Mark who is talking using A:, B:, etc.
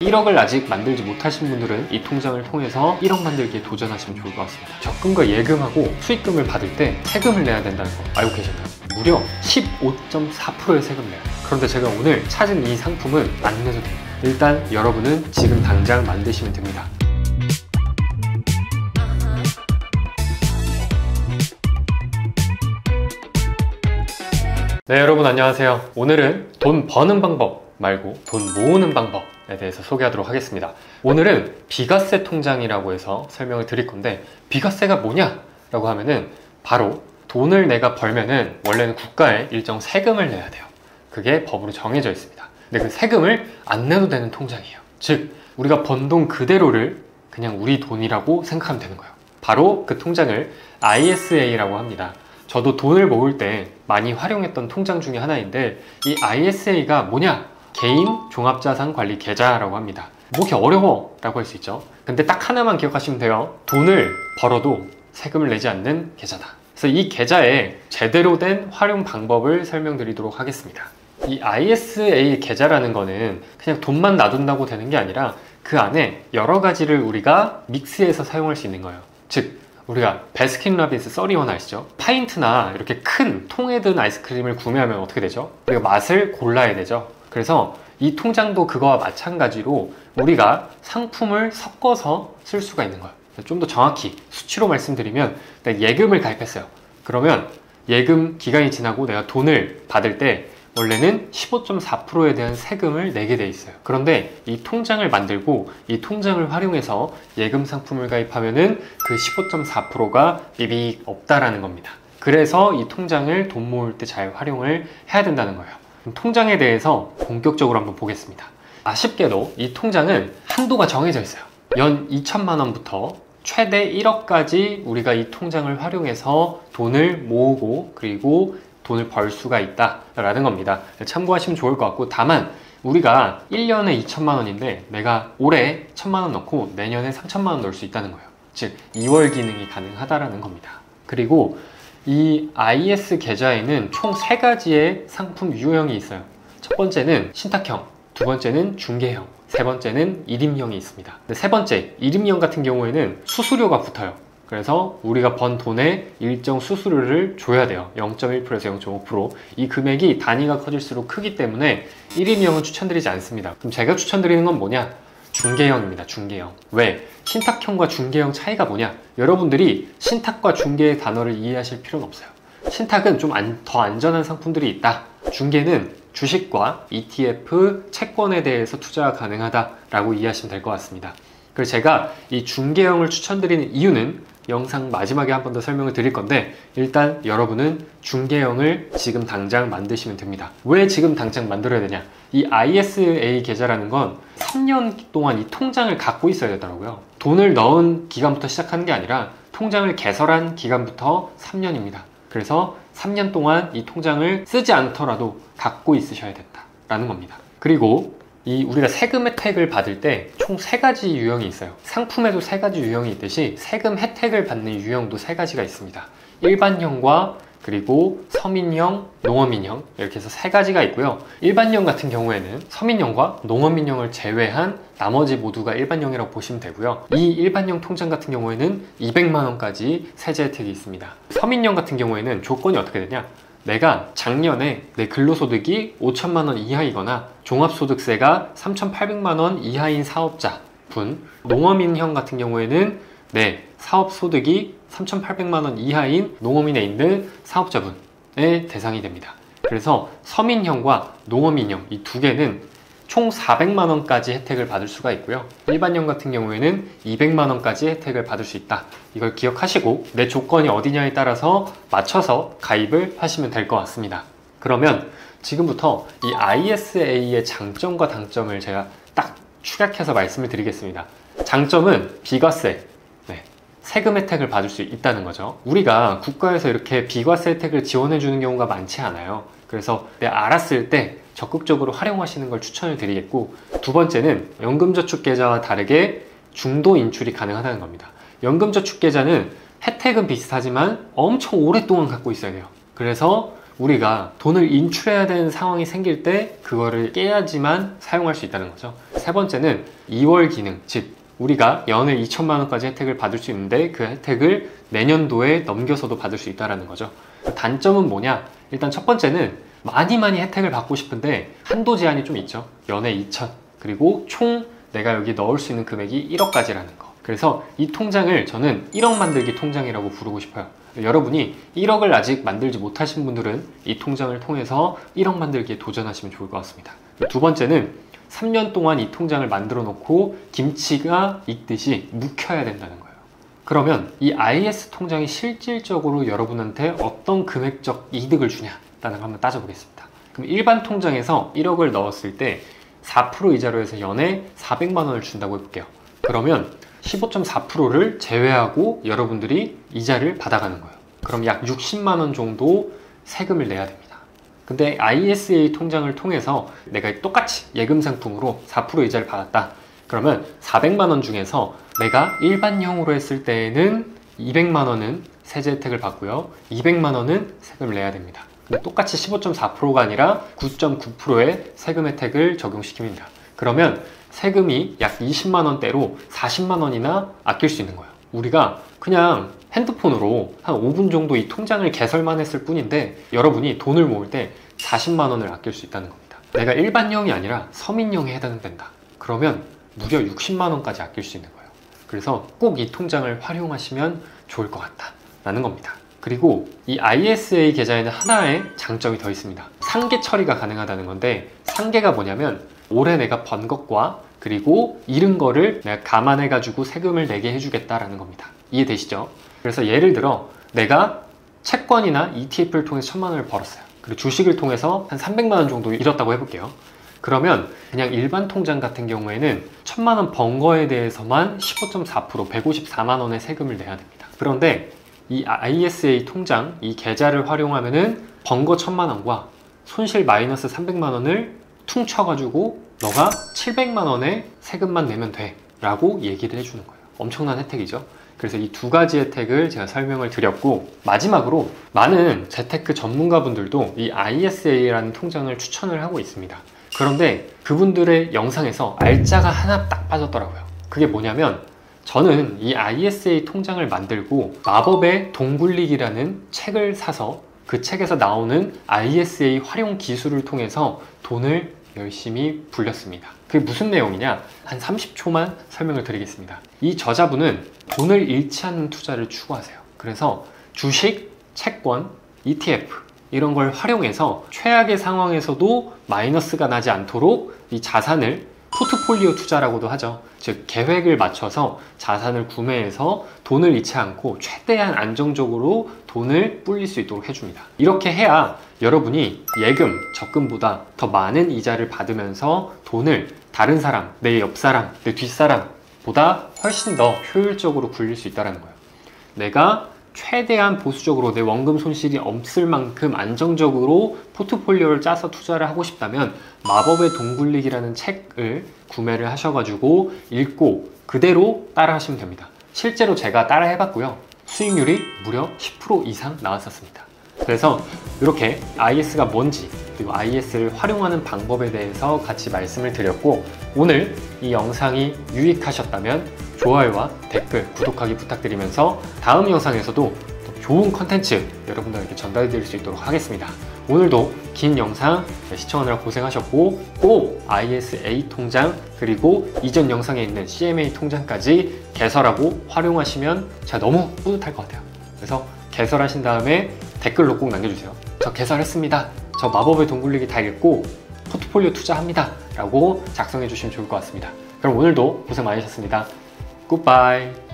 A: 1억을 아직 만들지 못하신 분들은 이 통장을 통해서 1억 만들기에 도전하시면 좋을 것 같습니다. 적금과 예금하고 수익금을 받을 때 세금을 내야 된다는 거 알고 계셨나요? 무려 15.4%의 세금을 내요. 그런데 제가 오늘 찾은 이 상품은 안 내도 돼요. 일단 여러분은 지금 당장 만드시면 됩니다. 네, 여러분 안녕하세요. 오늘은 돈 버는 방법 말고 돈 모으는 방법에 대해서 소개하도록 하겠습니다. 오늘은 비과세 통장이라고 해서 설명을 드릴 건데, 비과세가 뭐냐? 라고 하면은 바로 돈을 내가 벌면은 원래는 국가에 일정 세금을 내야 돼요. 그게 법으로 정해져 있습니다. 근데 그 세금을 안 내도 되는 통장이에요. 즉 우리가 번 돈 그대로를 그냥 우리 돈이라고 생각하면 되는 거예요. 바로 그 통장을 ISA라고 합니다. 저도 돈을 모을 때 많이 활용했던 통장 중에 하나인데, 이 ISA가 뭐냐? 개인 종합자산관리 계좌라고 합니다. 뭐 이렇게 어려워 라고 할 수 있죠. 근데 딱 하나만 기억하시면 돼요. 돈을 벌어도 세금을 내지 않는 계좌다. 그래서 이 계좌의 제대로 된 활용 방법을 설명드리도록 하겠습니다. 이 ISA 계좌라는 거는 그냥 돈만 놔둔다고 되는 게 아니라 그 안에 여러 가지를 우리가 믹스해서 사용할 수 있는 거예요. 즉 우리가 바스킨라빈스 31 아시죠? 파인트나 이렇게 큰 통에 든 아이스크림을 구매하면 어떻게 되죠? 우리가 맛을 골라야 되죠. 그래서 이 통장도 그거와 마찬가지로 우리가 상품을 섞어서 쓸 수가 있는 거예요. 좀 더 정확히 수치로 말씀드리면, 내가 예금을 가입했어요. 그러면 예금 기간이 지나고 내가 돈을 받을 때 원래는 15.4%에 대한 세금을 내게 돼 있어요. 그런데 이 통장을 만들고 이 통장을 활용해서 예금 상품을 가입하면은 그 15.4%가 삐빅 없다라는 겁니다. 그래서 이 통장을 돈 모을 때 잘 활용을 해야 된다는 거예요. 통장에 대해서 본격적으로 한번 보겠습니다. 아쉽게도 이 통장은 한도가 정해져 있어요. 연 2천만 원부터 최대 1억까지 우리가 이 통장을 활용해서 돈을 모으고 그리고 돈을 벌 수가 있다라는 겁니다. 참고하시면 좋을 것 같고, 다만 우리가 1년에 2천만 원인데 내가 올해 1천만 원 넣고 내년에 3천만 원 넣을 수 있다는 거예요. 즉 2월 기능이 가능하다라는 겁니다. 그리고 이 IS 계좌에는 총 3가지의 상품 유형이 있어요. 첫 번째는 신탁형, 두 번째는 중개형, 세 번째는 일임형이 있습니다. 근데 세 번째, 일임형 같은 경우에는 수수료가 붙어요. 그래서 우리가 번 돈에 일정 수수료를 줘야 돼요. 0.1%에서 0.5%. 이 금액이 단위가 커질수록 크기 때문에 일임형은 추천드리지 않습니다. 그럼 제가 추천드리는 건 뭐냐? 중개형입니다. 중개형. 왜? 신탁형과 중개형 차이가 뭐냐? 여러분들이 신탁과 중개의 단어를 이해하실 필요는 없어요. 신탁은 좀 더 안전한 상품들이 있다. 중개는 주식과 ETF, 채권에 대해서 투자가 가능하다라고 이해하시면 될 것 같습니다. 그래서 제가 이 중개형을 추천드리는 이유는 영상 마지막에 한 번 더 설명을 드릴 건데, 일단 여러분은 중개형을 지금 당장 만드시면 됩니다. 왜 지금 당장 만들어야 되냐? 이 ISA 계좌라는 건 3년 동안 이 통장을 갖고 있어야 되더라고요. 돈을 넣은 기간부터 시작하는 게 아니라 통장을 개설한 기간부터 3년입니다. 그래서 3년 동안 이 통장을 쓰지 않더라도 갖고 있으셔야 된다라는 겁니다. 그리고 우리가 세금 혜택을 받을 때 총 3가지 유형이 있어요. 상품에도 3가지 유형이 있듯이 세금 혜택을 받는 유형도 3가지가 있습니다. 일반형과 그리고 서민형, 농어민형, 이렇게 해서 3가지가 있고요. 일반형 같은 경우에는 서민형과 농어민형을 제외한 나머지 모두가 일반형이라고 보시면 되고요. 이 일반형 통장 같은 경우에는 200만 원까지 세제 혜택이 있습니다. 서민형 같은 경우에는 조건이 어떻게 되냐? 내가 작년에 내 근로소득이 5천만 원 이하이거나 종합소득세가 3,800만 원 이하인 사업자 분, 농어민형 같은 경우에는 내 사업소득이 3,800만 원 이하인 농어민에 있는 사업자분의 대상이 됩니다. 그래서 서민형과 농어민형 이 두 개는 총 400만 원까지 혜택을 받을 수가 있고요. 일반형 같은 경우에는 200만 원까지 혜택을 받을 수 있다. 이걸 기억하시고 내 조건이 어디냐에 따라서 맞춰서 가입을 하시면 될 것 같습니다. 그러면 지금부터 이 ISA의 장점과 단점을 제가 딱 축약해서 말씀을 드리겠습니다. 장점은 비과세, 세금 혜택을 받을 수 있다는 거죠. 우리가 국가에서 이렇게 비과세 혜택을 지원해 주는 경우가 많지 않아요. 그래서 알았을 때 적극적으로 활용하시는 걸 추천을 드리겠고, 두 번째는 연금저축계좌와 다르게 중도 인출이 가능하다는 겁니다. 연금저축계좌는 혜택은 비슷하지만 엄청 오랫동안 갖고 있어야 돼요. 그래서 우리가 돈을 인출해야 되는 상황이 생길 때 그거를 깨야지만 사용할 수 있다는 거죠. 세 번째는 2월 기능, 즉 우리가 연에 2천만 원까지 혜택을 받을 수 있는데 그 혜택을 내년도에 넘겨서도 받을 수 있다는 거죠. 단점은 뭐냐? 일단 첫 번째는 많이 혜택을 받고 싶은데 한도 제한이 좀 있죠. 연에 2천, 그리고 총 내가 여기 넣을 수 있는 금액이 1억까지라는 거. 그래서 이 통장을 저는 1억 만들기 통장이라고 부르고 싶어요. 여러분이 1억을 아직 만들지 못하신 분들은 이 통장을 통해서 1억 만들기에 도전하시면 좋을 것 같습니다. 두 번째는 3년 동안 이 통장을 만들어 놓고 김치가 익듯이 묵혀야 된다는 거예요. 그러면 이 IS 통장이 실질적으로 여러분한테 어떤 금액적 이득을 주냐라는 걸 한번 따져보겠습니다. 그럼 일반 통장에서 1억을 넣었을 때 4% 이자로 해서 연에 400만 원을 준다고 해볼게요. 그러면 15.4%를 제외하고 여러분들이 이자를 받아가는 거예요. 그럼 약 60만 원 정도 세금을 내야 됩니다. 근데 ISA 통장을 통해서 내가 똑같이 예금 상품으로 4% 이자를 받았다. 그러면 400만 원 중에서 내가 일반형으로 했을 때에는 200만 원은 세제 혜택을 받고요. 200만 원은 세금을 내야 됩니다. 근데 똑같이 15.4%가 아니라 9.9%의 세금 혜택을 적용시킵니다. 그러면 세금이 약 20만 원대로 40만 원이나 아낄 수 있는 거예요. 우리가 그냥 핸드폰으로 한 5분 정도 이 통장을 개설만 했을 뿐인데 여러분이 돈을 모을 때 40만 원을 아낄 수 있다는 겁니다. 내가 일반형이 아니라 서민형에 해당된다. 그러면 무려 60만 원까지 아낄 수 있는 거예요. 그래서 꼭 이 통장을 활용하시면 좋을 것 같다라는 겁니다. 그리고 이 ISA 계좌에는 하나의 장점이 더 있습니다. 상계 처리가 가능하다는 건데 상계가 뭐냐면 올해 내가 번 것과 그리고 잃은 거를 내가 감안해가지고 세금을 내게 해주겠다라는 겁니다. 이해되시죠? 그래서 예를 들어 내가 채권이나 ETF를 통해서 1,000만 원을 벌었어요. 그리고 주식을 통해서 한 300만 원 정도 잃었다고 해볼게요. 그러면 그냥 일반 통장 같은 경우에는 1,000만 원 번 거에 대해서만 15.4% 154만 원의 세금을 내야 됩니다. 그런데 이 ISA 통장, 이 계좌를 활용하면은 번 거 1,000만 원과 손실 마이너스 300만 원을 퉁쳐가지고 너가 700만 원의 세금만 내면 돼 라고 얘기를 해주는 거예요. 엄청난 혜택이죠. 그래서 이 두 가지 혜택을 제가 설명을 드렸고, 마지막으로 많은 재테크 전문가분들도 이 ISA라는 통장을 추천을 하고 있습니다. 그런데 그분들의 영상에서 알짜가 하나 딱 빠졌더라고요. 그게 뭐냐면 저는 이 ISA 통장을 만들고 마법의 돈 굴리기라는 책을 사서 그 책에서 나오는 ISA 활용 기술을 통해서 돈을 열심히 불렸습니다. 그게 무슨 내용이냐? 한 30초만 설명을 드리겠습니다. 이 저자분은 돈을 잃지 않는 투자를 추구하세요. 그래서 주식, 채권, ETF 이런 걸 활용해서 최악의 상황에서도 마이너스가 나지 않도록 이 자산을 포트폴리오 투자라고도 하죠. 즉 계획을 맞춰서 자산을 구매해서 돈을 잃지 않고 최대한 안정적으로 돈을 불릴 수 있도록 해줍니다. 이렇게 해야 여러분이 예금, 적금보다 더 많은 이자를 받으면서 돈을 다른 사람, 내 옆 사람, 내 뒷사람보다 훨씬 더 효율적으로 굴릴 수 있다는 거예요. 내가 최대한 보수적으로 내 원금 손실이 없을 만큼 안정적으로 포트폴리오를 짜서 투자를 하고 싶다면 마법의 돈 굴리기라는 책을 구매를 하셔가지고 읽고 그대로 따라 하시면 됩니다. 실제로 제가 따라 해봤고요. 수익률이 무려 10% 이상 나왔었습니다. 그래서 이렇게 IS가 뭔지 그리고 IS를 활용하는 방법에 대해서 같이 말씀을 드렸고, 오늘 이 영상이 유익하셨다면 좋아요와 댓글, 구독하기 부탁드리면서 다음 영상에서도 더 좋은 컨텐츠 여러분들에게 전달해 드릴 수 있도록 하겠습니다. 오늘도 긴 영상 시청하느라 고생하셨고, 꼭 ISA 통장 그리고 이전 영상에 있는 CMA 통장까지 개설하고 활용하시면 제가 너무 뿌듯할 것 같아요. 그래서 개설하신 다음에 댓글로 꼭 남겨주세요. 저 개설했습니다. 저 마법의 돈 굴리기 다 읽고 포트폴리오 투자합니다 라고 작성해 주시면 좋을 것 같습니다. 그럼 오늘도 고생 많으셨습니다. 굿바이.